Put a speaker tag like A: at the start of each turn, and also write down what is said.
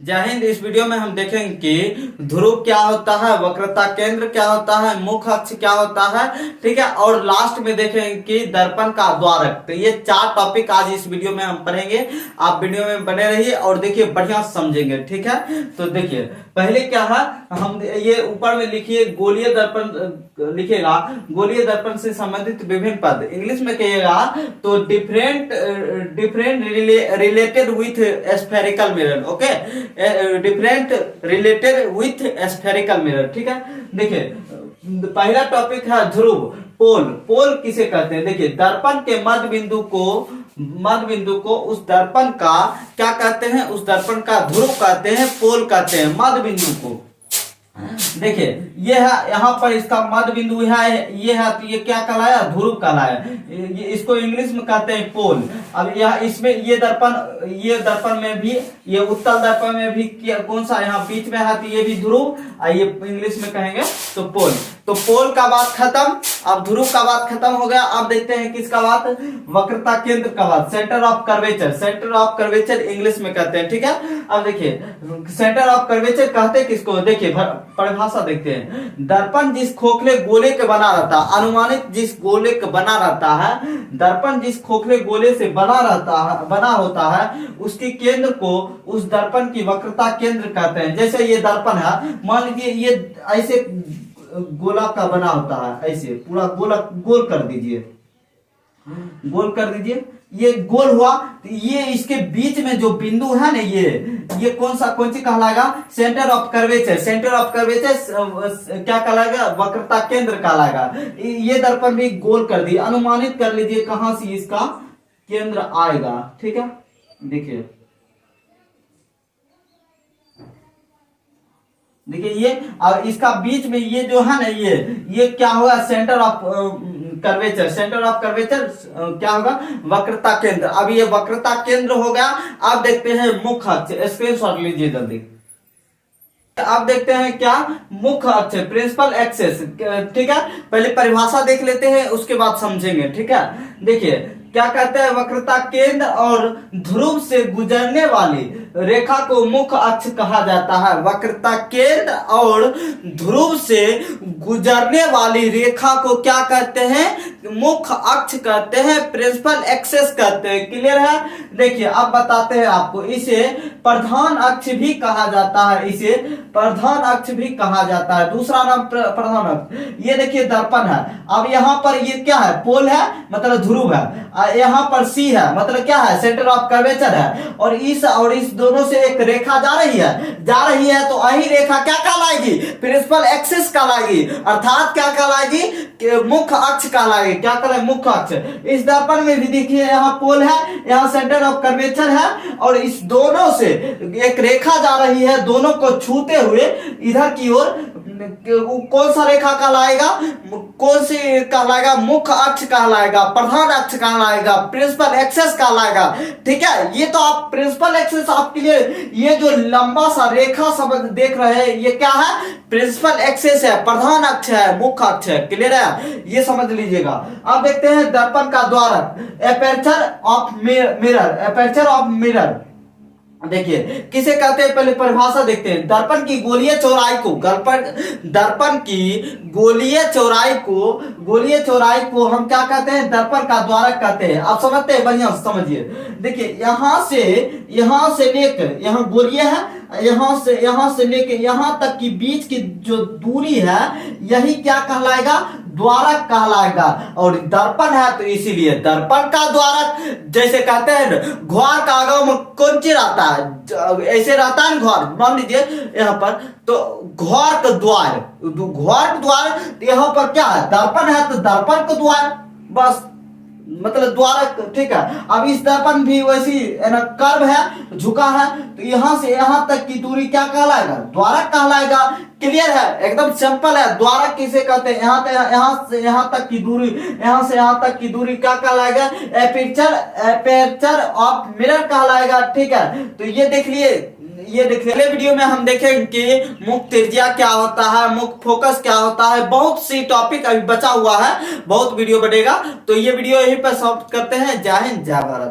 A: जय हिंद। इस वीडियो में हम देखेंगे कि ध्रुव क्या होता है, वक्रता केंद्र क्या होता है, मुख्य अक्ष क्या होता है, ठीक है। और लास्ट में देखेंगे कि दर्पण का द्वारक। तो ये 4 टॉपिक आज इस वीडियो में हम पढ़ेंगे। आप वीडियो में बने रहिए और देखिए, बढ़िया समझेंगे, ठीक है। तो देखिए पहले क्या है, हम ये ऊपर में लिखिए गोलीय दर्पण लिखिएगा। गोलीय दर्पण से संबंधित विभिन्न पद इंग्लिश में कहिएगा तो different related with spherical mirror. Okay, different related with spherical mirror, ठीक है। देखिए पहला टॉपिक है ध्रुव। पोल। पोल किसे कहते हैं? देखिए दर्पण के मध्य बिंदु को उस दर्पण का क्या कहते हैं? उस दर्पण का ध्रुव कहते हैं, पोल कहते हैं, मध्य बिंदु को। देखिए ये है, यहाँ पर इसका मध्य बिंदु है, ये है, तो ये क्या कहलाया? ध्रुव कहलाया। इसको इंग्लिश में कहते हैं पोल। अब यह इसमें ये दर्पण में भी, ये उत्तल दर्पण में भी कौन सा यहाँ बीच में है, तो ये भी ध्रुव। ये इंग्लिश में कहेंगे तो पोल। तो पोल का बात खत्म, अब ध्रुव का बात खत्म हो गया। अब देखते हैं किसका बात? वक्रता केंद्र का बात, centre of curvature. Centre of curvature English में कहते हैं, ठीक है। अब देखिए सेंटर ऑफ कर्वेचर कहते हैं किसको? देखिए परिभाषा देखते हैं। दर्पण जिस खोखले गोले के बना रहता है, अनुमानित जिस गोले का बना रहता है, दर्पण जिस खोखले गोले से बना होता है, उसके केंद्र को उस दर्पण की वक्रता केंद्र कहते हैं। जैसे ये दर्पण है, मान लीजिए ये ऐसे गोला का बना होता है, ऐसे पूरा गोल कर दीजिए, गोल कर दीजिए, ये गोल हुआ। तो ये इसके बीच में जो बिंदु है ना, ये कौन सी कहलाएगा? Centre of curvature. Centre of curvature क्या कहलाएगा? वक्रता केंद्र कहलाएगा। ये दर्पण भी गोल कर दिए, अनुमानित कर लीजिए कहां से इसका केंद्र आएगा, ठीक है। देखिए ये और इसका बीच में ये जो है ना, ये क्या होगा? Centre of curvature. Centre of curvature क्या होगा? वक्रता केंद्र। अब ये वक्रता केंद्र हो गया। अब देखते हैं मुख्य अक्ष। स्क्रीनशॉट लीजिए जल्दी। अब देखते हैं क्या? मुख्य अक्ष, प्रिंसिपल एक्सेस, ठीक है। पहले परिभाषा देख लेते हैं, उसके बाद समझेंगे, ठीक है। देखिए क्या कहते हैं? वक्रता केंद्र और ध्रुव से गुजरने वाली रेखा को मुख्य अक्ष कहा जाता है। वक्रता केंद्र और ध्रुव से गुजरने वाली रेखा को क्या कहते हैं? मुख्य अक्ष कहते हैं, प्रिंसिपल एक्सेस कहते हैं। क्लियर है? देखिए अब बताते हैं आपको। इसे प्रधान अक्ष भी कहा जाता है, इसे प्रधान अक्ष भी कहा जाता है। दूसरा नाम प्रधान अक्ष। ये देखिए दर्पण है। अब यहाँ पर ये क्या है? पोल है, मतलब ध्रुव है। यहाँ पर सी है, मतलब क्या है? सेंटर ऑफ कर्वेचर है। और इस दोनों से एक रेखा जा रही है, तो वही रेखा क्या कहलाएगी? प्रिंसिपल एक्सिस कहलाएगी, अर्थात क्या कहलाएगी? मुख्य अक्ष कहलाएगी। क्या कहलाएगी? मुख्य अक्ष। इस दर्पण में भी देखिए यहाँ पोल है, यहाँ सेंटर ऑफ कर्वेचर है, और इस दोनों से एक रेखा जा रही है, दोनों को छूते हुए इधर की ओर। कौन सा रेखा कहलाएगा? कौन सी कहलाएगा? मुख्य अक्ष कहलाएगा, प्रधान अक्ष कहलाएगा, प्रिंसिपल एक्सेस कहलाएगा, ठीक है। ये तो आप प्रिंसिपल एक्सेस आपके लिए, ये जो लंबा सा रेखा सब देख रहे हैं, ये क्या है? प्रिंसिपल एक्सेस है, प्रधान अक्ष है, मुख्य अक्ष है। क्लियर है? ये समझ लीजिएगा। अब देखते हैं दर्पण का द्वारक, aperture of mirror. Aperture of mirror देखिए किसे कहते हैं? पहले परिभाषा देखते हैं। दर्पण की गोलीय चौड़ाई को हम क्या कहते हैं? दर्पण का द्वारक कहते हैं। आप समझते हैं? बढ़िया समझिए। देखिए यहां से लेकर, यहाँ गोलीय है, यहां से लेकर यहां तक की बीच की जो दूरी है, यही क्या कहलाएगा? द्वारक कहलाएगा। और दर्पण है तो इसीलिए दर्पण का द्वारक। जैसे कहते हैं घ्वार का आगम में कौन चीज रहता है? ऐसे रहता है घ्वार, मान लीजिए यहाँ पर, तो घ्वार का द्वार, यहाँ पर क्या है? दर्पण है तो दर्पण का द्वार, बस मतलब द्वारक, ठीक है। अब इस दर्पण भी वैसी कर्व है, झुका है, तो यहां से यहां तक की दूरी क्या कहलाएगा? द्वारक कहलाएगा। क्लियर है? एकदम सिंपल है। द्वारक किसे कहते हैं? यहां से यहां तक की दूरी क्या कहलाएगा? एपर्चर ऑफ मिरर कहलाएगा, ठीक है। तो ये देख लिए। अगले वीडियो में हम देखेंगे कि मुख्य त्रिज्या क्या होता है, मुख्य फोकस क्या होता है। बहुत सी टॉपिक अभी बचा हुआ है, बहुत वीडियो बढ़ेगा। तो ये वीडियो यहीं पर समाप्त करते हैं। जय हिंद, जय भारत।